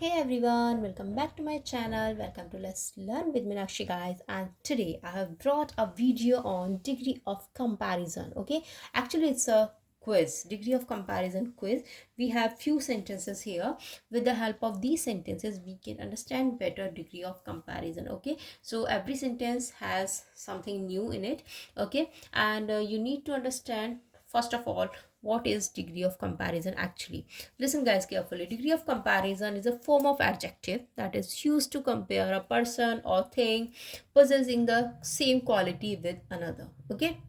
Hey everyone, welcome back to my channel. Welcome to Let's Learn with Meenakshi guys. And today I have brought a video on degree of comparison. Okay, actually it's a quiz, degree of comparison quiz. We have few sentences here. With the help of these sentences we can understand better degree of comparison. Okay, so every sentence has something new in it. Okay, and you need to understand first of all what is degree of comparison actually. Listen guys carefully. Degree of comparison is a form of adjective that is used to compare a person or thing possessing the same quality with another. Okay,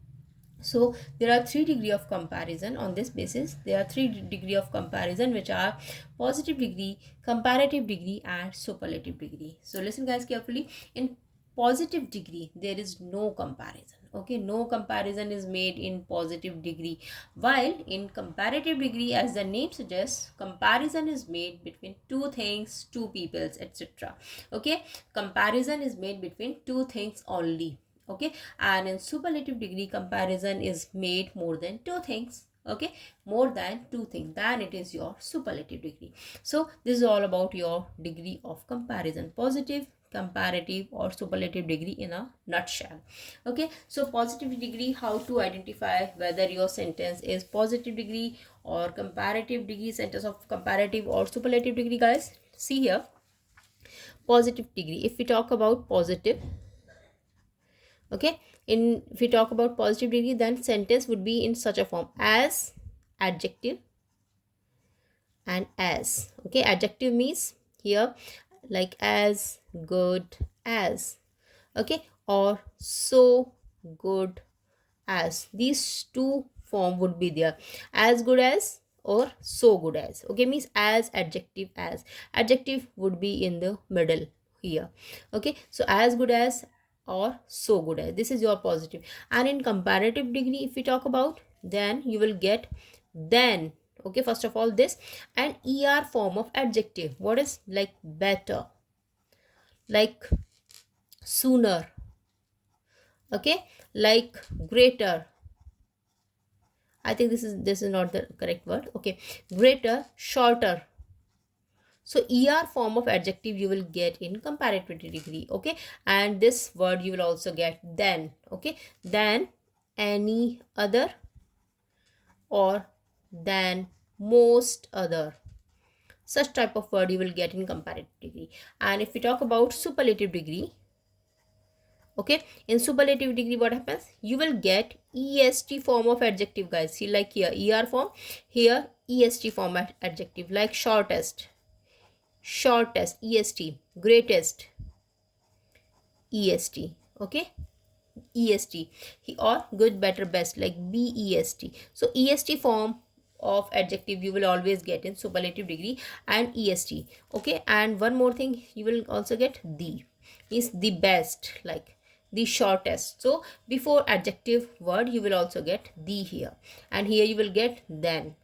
so there are three degree of comparison. On this basis there are three degree of comparison, which are positive degree, comparative degree and superlative degree. So listen guys carefully. In positive degree there is no comparison. Okay, no comparison is made in positive degree, while in comparative degree, as the name suggests, comparison is made between two things, two peoples, etc. Okay, comparison is made between two things only. Okay, and in superlative degree comparison is made more than two things. Okay, more than two things, then it is your superlative degree. So this is all about your degree of comparison: positive, comparative or superlative degree in a nutshell. Okay, so positive degree, how to identify whether your sentence is positive degree or comparative degree, sentence of comparative or superlative degree. Guys, see here, positive degree. If we talk about positive, okay, if we talk about positive degree, then sentence would be in such a form: as, adjective and as. Okay, adjective means here like as, good as. Okay, or so good as. These two form would be there: as good as or so good as. Okay, means as, adjective, as. Adjective would be in the middle here. Okay, so as good as or so good as, this is your positive. And in comparative degree, if we talk about, then you will get then. Okay, first of all this, an er form of adjective. What is like better, like sooner, okay, like greater. I think this is not the correct word. Okay, greater, shorter. So er form of adjective you will get in comparative degree. Okay, and this word you will also get then. Okay, then, any other, or than most other. Such type of word you will get in comparative degree. And if we talk about superlative degree, okay, in superlative degree what happens, you will get est form of adjective. Guys, see, like here er form, here est form adjective, like shortest, shortest, est, greatest, est. Okay, est, or good, better, best, like best. So est form of adjective you will always get in superlative degree, and est. Okay, and one more thing you will also get, the is the best, like the shortest. So before adjective word you will also get the here, and here you will get then.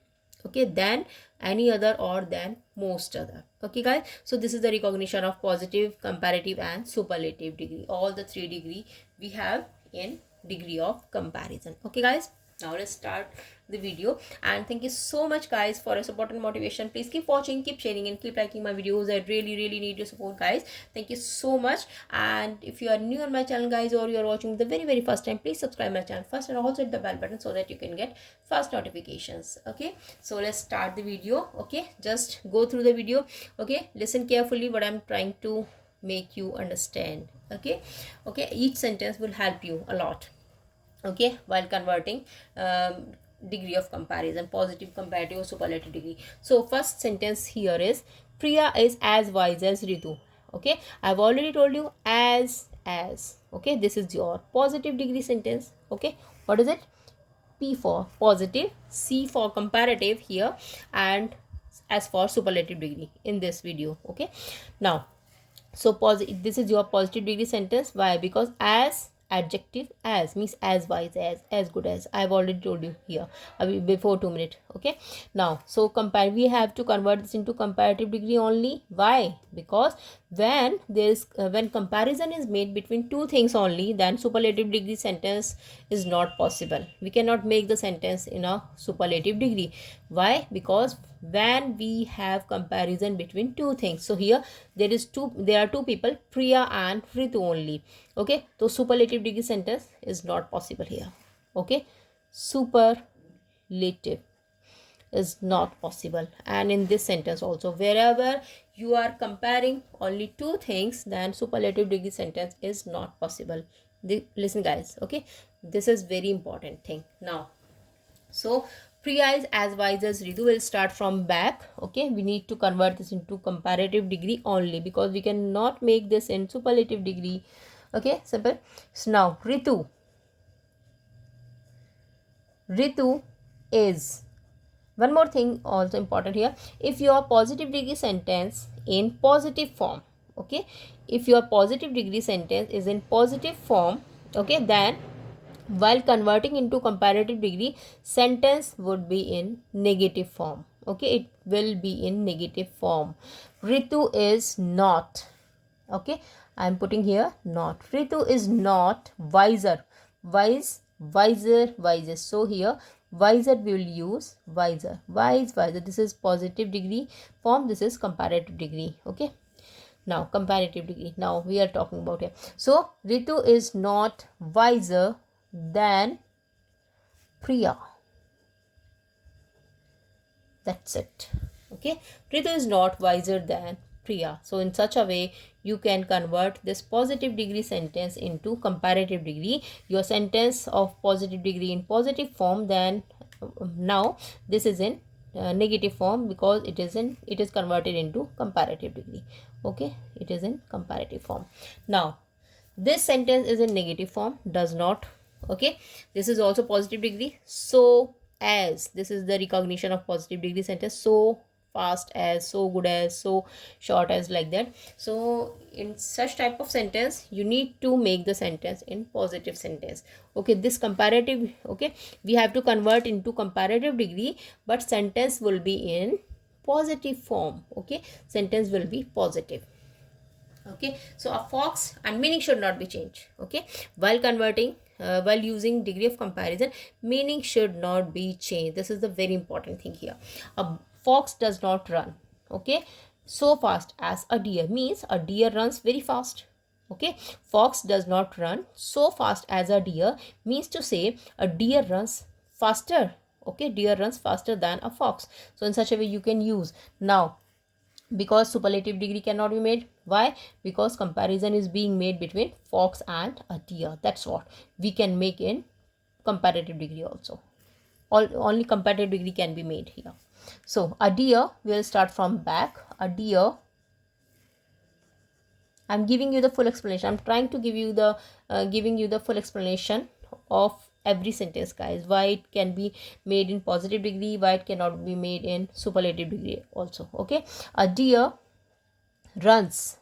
Okay, then, any other, or than most other. Okay guys, so this is the recognition of positive, comparative and superlative degree. All the three degree we have in degree of comparison. Okay guys, now let's start the video. And thank you so much guys for your support and motivation. Please keep watching, keep sharing and keep liking my videos. I really need your support guys. Thank you so much. And if you are new on my channel guys, or you are watching the very first time, please subscribe my channel first and also hit the bell button so that you can get fast notifications. Okay, so let's start the video. Okay, just go through the video. Okay, listen carefully what I'm trying to make you understand. Okay, each sentence will help you a lot, okay, while converting degree of comparison: positive, comparative, superlative degree. So first sentence here is, Priya is as wise as Ritu. Okay, I've already told you as. Okay, this is your positive degree sentence. Okay, what is it? P for positive, C for comparative here, and S for superlative degree in this video. Okay, now, so this is your positive degree sentence. Why? Because as, adjective, as means as wise as good as. I've already told you here before 2 minutes. Okay, now, so compare, we have to convert this into comparative degree only. Why? Because when comparison is made between two things only, then superlative degree sentence is not possible. We cannot make the sentence in a superlative degree. Why? Because when we have comparison between two things, so here there are two people, Priya and Ritu only. Okay, so superlative degree sentence is not possible here. Okay, superlative is not possible. And in this sentence also, wherever you are comparing only two things, then superlative degree sentence is not possible. Listen guys, okay, this is very important thing. Now, so Priya is as wise as Ritu will start from back. Okay, we need to convert this into comparative degree only, because we cannot make this in superlative degree. Okay, simple. So now Ritu is, one more thing also important here, if your positive degree sentence in positive form, okay, if your positive degree sentence is in positive form, okay, then while converting into comparative degree, sentence would be in negative form. Okay, it will be in negative form. Ritu is not, okay, I am putting here not. Ritu is not wiser. Wiser. So here wiser we will use wiser. Wiser. This is positive degree form. This is comparative degree. Okay. Now comparative degree. Now we are talking about here. So Ritu is not wiser than Priya. That's it. Okay, Ritu is not wiser than Priya. So in such a way, you can convert this positive degree sentence into comparative degree. Your sentence of positive degree in positive form, then now this is in negative form, because it is converted into comparative degree. Okay, it is in comparative form. Now this sentence is in negative form, does not. Okay, this is also positive degree. So as, this is the recognition of positive degree sentence, so fast as, so good as, so short as, like that. So in such type of sentence, you need to make the sentence in positive sentence. Okay, this comparative, okay, we have to convert into comparative degree, but sentence will be in positive form. Okay, sentence will be positive. Okay, so a fox and meaning should not be changed. Okay, while converting, while using degree of comparison, meaning should not be changed. This is the very important thing here. A fox does not run, okay, so fast as a deer, means a deer runs very fast. Okay, fox does not run so fast as a deer, means to say a deer runs faster. Okay, deer runs faster than a fox. So in such a way you can use. Now, because superlative degree cannot be made, why? Because comparison is being made between fox and a deer. That's what we can make in comparative degree also. Only comparative degree can be made here. So a deer, will start from back. A deer, I'm giving you the full explanation. I'm trying to give you the full explanation of every sentence, guys, why it can be made in positive degree, why it cannot be made in superlative degree also. Okay, a deer runs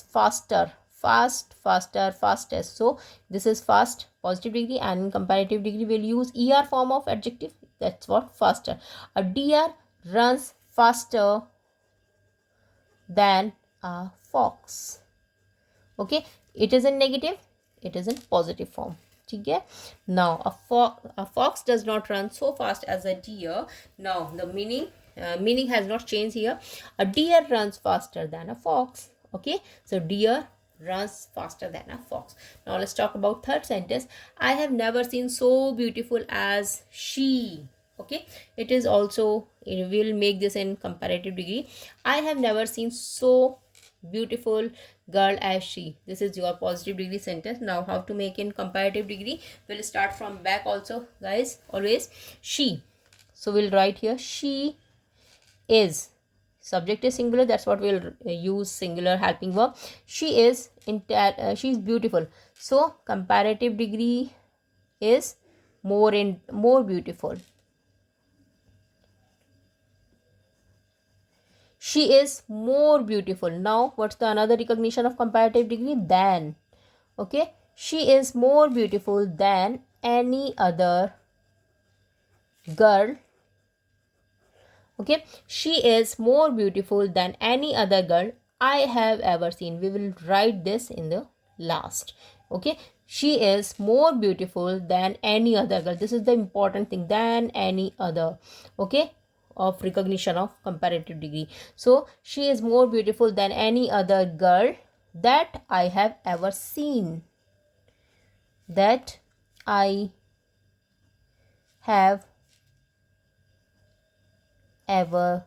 faster, fastest. So this is fast, positive degree, and in comparative degree we'll use er form of adjective. That's what, faster. A deer runs faster than a fox. Okay, it is in negative, it is in positive form. Okay, now a fox does not run so fast as a deer. Now the meaning has not changed here. A deer runs faster than a fox. Okay, so deer runs faster than a fox. Now let's talk about third sentence. I have never seen so beautiful as she. Okay, it is also, we will make this in comparative degree. I have never seen so beautiful girl as she. This is your positive degree sentence. Now how to make in comparative degree? We'll start from back also, guys, always. She, so we'll write here she is, subject is singular, that's what we'll use singular helping verb. She is she is beautiful, so comparative degree is more beautiful. She is more beautiful. Now what's the another recognition of comparative degree? Than. Okay, she is more beautiful than any other girl Okay, she is more beautiful than any other girl I have ever seen. We will write this in the last. Okay, she is more beautiful than any other girl. This is the important thing, than any other. Okay, of recognition of comparative degree. So she is more beautiful than any other girl that I have ever seen. That I have ever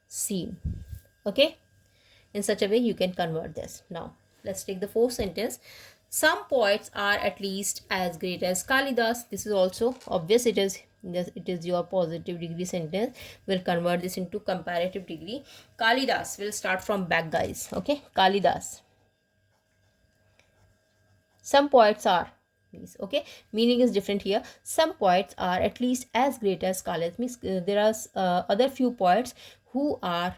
seen. Okay, in such a way you can convert this. Now let's take the fourth sentence. Some poets are at least as great as Kalidas. This is also obvious. It is your positive degree sentence. We'll convert this into comparative degree. Kalidas, will start from back, guys. Okay, Kalidas. Some poets are, okay, meaning is different here. Some poets are at least as great as Kalidas, means there are other few poets who are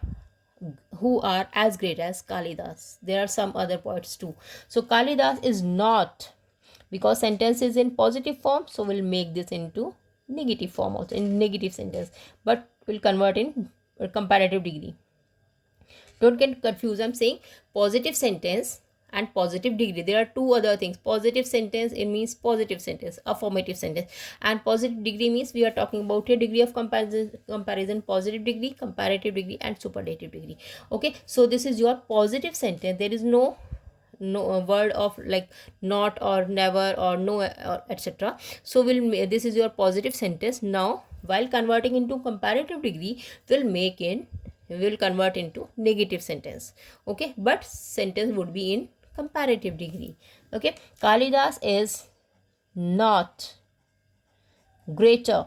as great as Kalidas. There are some other poets too. So Kalidas is not, because sentence is in positive form, so we'll make this into negative form also, in negative sentence, but we'll convert in comparative degree. Don't get confused. I'm saying positive sentence and positive degree. There are two other things. Positive sentence, it means positive sentence, affirmative sentence, and positive degree means we are talking about a degree of comparison, positive degree, comparative degree, and superlative degree. Okay, so this is your positive sentence. There is no word of like not or never or no or etc. So this is your positive sentence. Now while converting into comparative degree, we will convert into negative sentence. Okay, but sentence would be in comparative degree. Okay, Kalidas is not greater.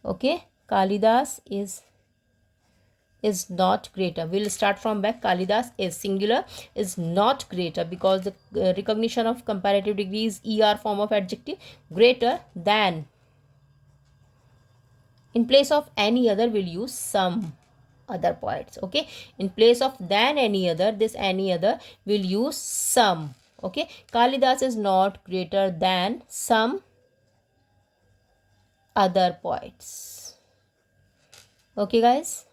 Okay, Kalidas is not greater. We'll start from back. Kalidas is singular, is not greater, because the recognition of comparative degree is er form of adjective. Greater than, in place of any other we'll use some other poets. Okay, in place of than any other, this any other will use some. Okay, Kalidas is not greater than some other poets. Okay guys,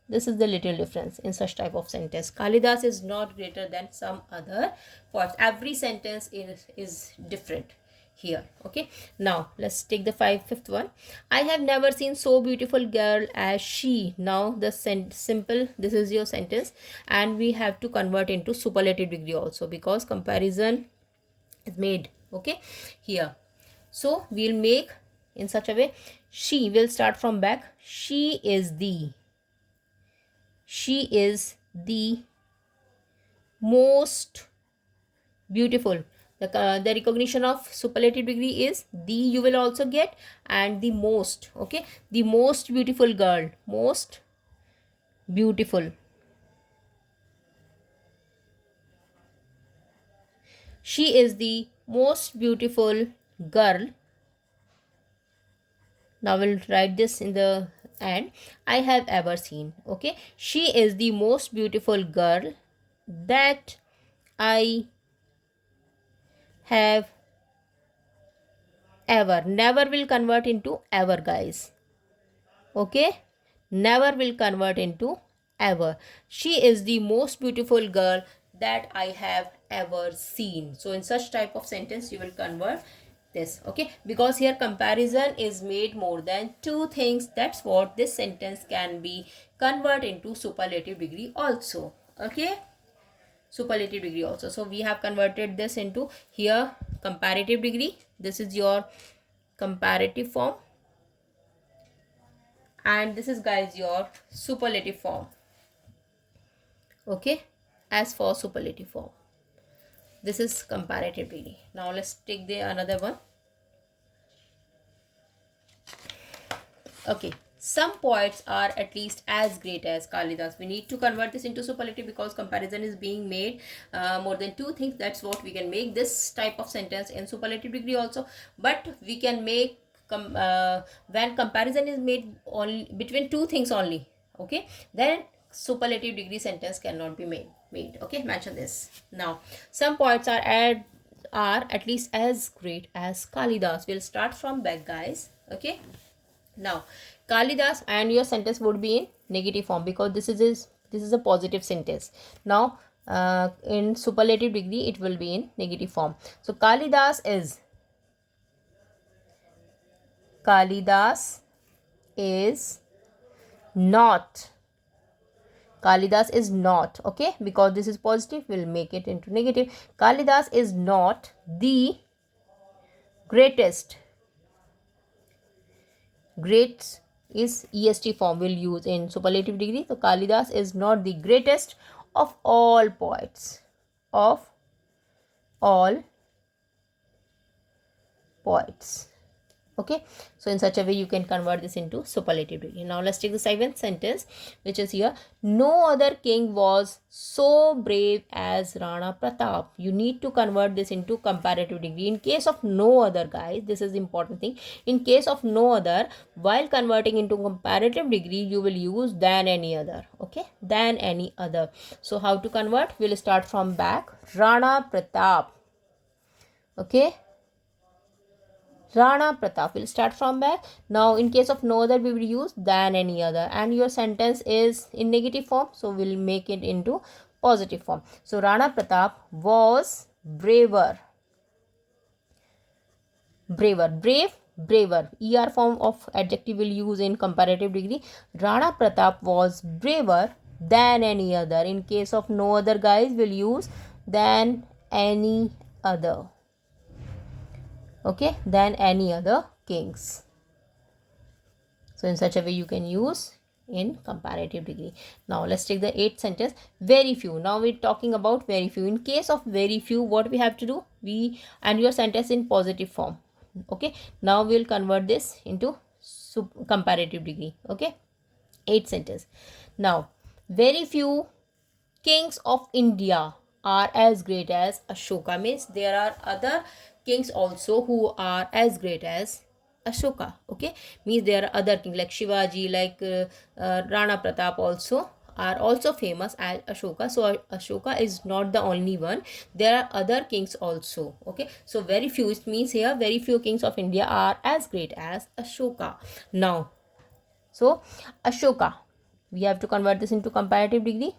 this is the little difference in such type of sentence. Kalidas is not greater than some other poets. Every sentence is different here. Okay, now let's take the fifth one. I have never seen so beautiful girl as she. Now the simple, this is your sentence, and we have to convert into superlative degree also, because comparison is made. Okay, here, so we'll make in such a way. She will start from back. She is the most beautiful. The recognition of superlative degree is the, you will also get, and the most. Okay, the most beautiful girl, most beautiful. She is the most beautiful girl. Now we'll write this in the end. I have ever seen. Okay, she is the most beautiful girl that I have ever. Never will convert into ever, guys. Okay, never will convert into ever. She is the most beautiful girl that I have ever seen. So in such type of sentence you will convert this. Okay, because here comparison is made more than two things. That's what this sentence can be converted into superlative degree also. Okay, superlative degree also. So we have converted this into here comparative degree. This is your comparative form, and this is, guys, your superlative form. Okay, as for superlative form, this is comparative degree. Now let's take the another one. Okay, some poets are at least as great as Kalidas. We need to convert this into superlative because comparison is being made more than two things. That's what we can make this type of sentence in superlative degree also. But we can make when comparison is made only between two things only. Okay, then superlative degree sentence cannot be made. Okay, mention this. Now some poets are at least as great as Kalidas. We'll start from back, guys. Okay, Now, Kalidas, and your sentence would be in negative form because this is a positive sentence. Now, in superlative degree, it will be in negative form. So, Kalidas is not. Kalidas is not, okay, because this is positive, we'll make it into negative. Kalidas is not the greatest. Great is est form we'll use in superlative degree. So Kalidas is not the greatest of all poets. Of all poets. Okay, so in such a way you can convert this into superlative degree. Now let's take the seventh sentence, which is here. No other king was so brave as Rana Pratap. You need to convert this into comparative degree. In case of no other, guys, this is the important thing. In case of no other, while converting into comparative degree, you will use than any other. Okay, than any other. So how to convert? We'll start from back. Rana Pratap. Okay, Rana Pratap. Will start from back. Now, in case of no other, we will use than any other. And your sentence is in negative form, so we'll make it into positive form. So, Rana Pratap was braver. Braver. Brave, braver. ER form of adjective will use in comparative degree. Rana Pratap was braver than any other. In case of no other, guys, we'll use than any other. Okay, than any other kings. So in such a way you can use in comparative degree. Now let's take the eighth sentence. Very few. Now we're talking about very few. In case of very few, what we have to do? And your sentence in positive form. Okay, now we'll convert this into comparative degree. Okay, eighth sentence. Now, very few kings of India are as great as Ashoka. Means there are other kings also who are as great as Ashoka. Okay, means there are other kings like Shivaji, like Rana Pratap also are also famous as Ashoka. So Ashoka is not the only one. There are other kings also. Okay, so very few, it means here very few kings of India are as great as Ashoka. Now, so Ashoka, we have to convert this into comparative degree.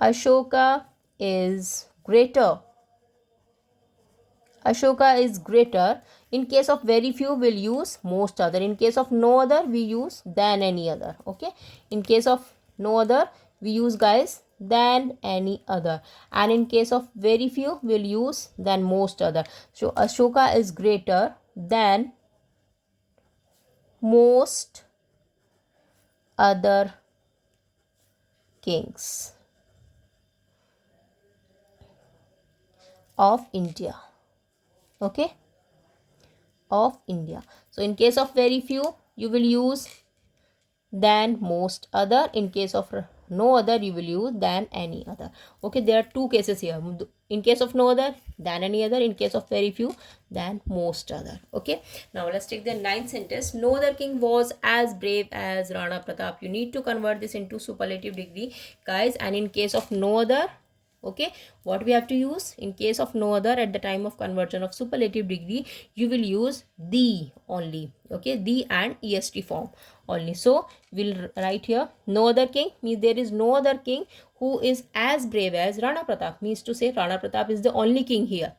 Ashoka is greater. Ashoka is greater. In case of very few, we'll use most other. In case of no other, we use than any other. Okay. In case of no other, we use, guys, than any other. And in case of very few, we'll use than most other. So Ashoka is greater than most other kings of India. Okay, of India. So in case of very few, you will use than most other. In case of no other, you will use than any other. Okay, there are two cases here. In case of no other, than any other. In case of very few, than most other. Okay, now let's take the ninth sentence. No other king was as brave as Rana Pratap. You need to convert this into superlative degree, guys. And in case of no other, okay, what we have to use? In case of no other, at the time of conversion of superlative degree, you will use the only. Okay, the and est form only. So we'll write here no other king, means there is no other king who is as brave as Rana Pratap. Means to say Rana Pratap is the only king here.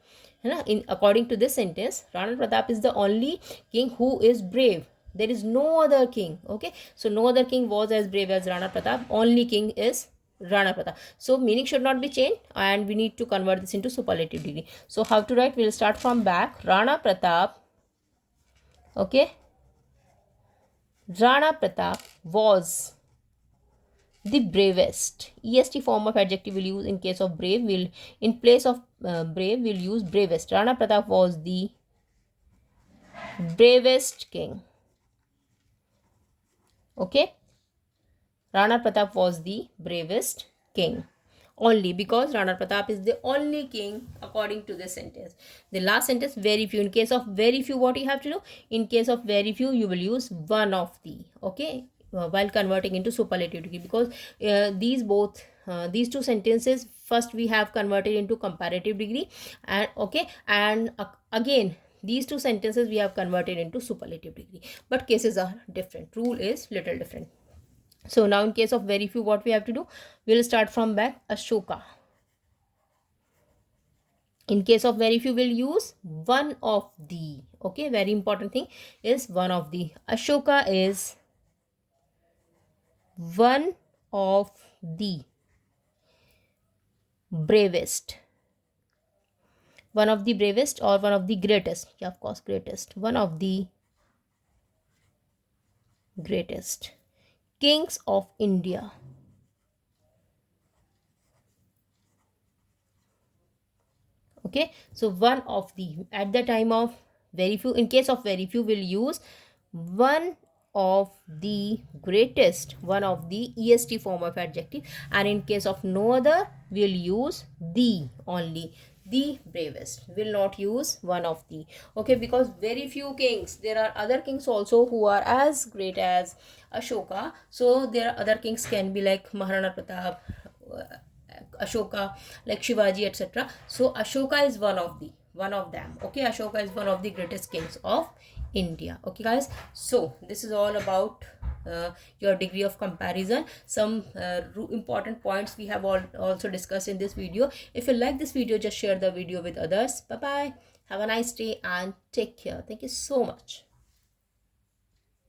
In according to this sentence, Rana Pratap is the only king who is brave. There is no other king. Okay, so no other king was as brave as Rana Pratap. Only king is Rana Pratap. So meaning should not be changed, and we need to convert this into superlative degree. So how to write? We'll start from back. Rana Pratap. Okay, Rana Pratap was the bravest. Est form of adjective will use in case of brave. Will in place of brave we'll use bravest. Rana Pratap was the bravest king. Okay, Rana Pratap was the bravest king. Only because Rana Pratap is the only king according to this sentence. The last sentence, very few. In case of very few, what you have to do? In case of very few, you will use one of the. Okay, while converting into superlative degree, because these two sentences, first we have converted into comparative degree, and okay, and again These two sentences we have converted into superlative degree, but cases are different. Rule is little different. So now in case of very few, what we have to do? We'll start from back. Ashoka. In case of very few, we'll use one of the. Okay, very important thing is one of the. Ashoka is one of the bravest. One of the bravest or one of the greatest. Yeah, of course, greatest. One of the greatest kings of India. Okay, so one of the, at the time of very few, in case of very few, we'll use one of the greatest, one of the est form of adjective, and in case of no other, we'll use the only, the bravest. Will not use one of the. Okay, because very few kings, there are other kings also who are as great as Ashoka. So there are other kings, can be like Maharana Pratap, Ashoka, like Shivaji, etc. So Ashoka is one of them. Okay, Ashoka is one of the greatest kings of India. Okay guys, so this is all about your degree of comparison. Some important points we have also discussed in this video. If you like this video, just share the video with others. Bye bye, have a nice day and take care. Thank you so much.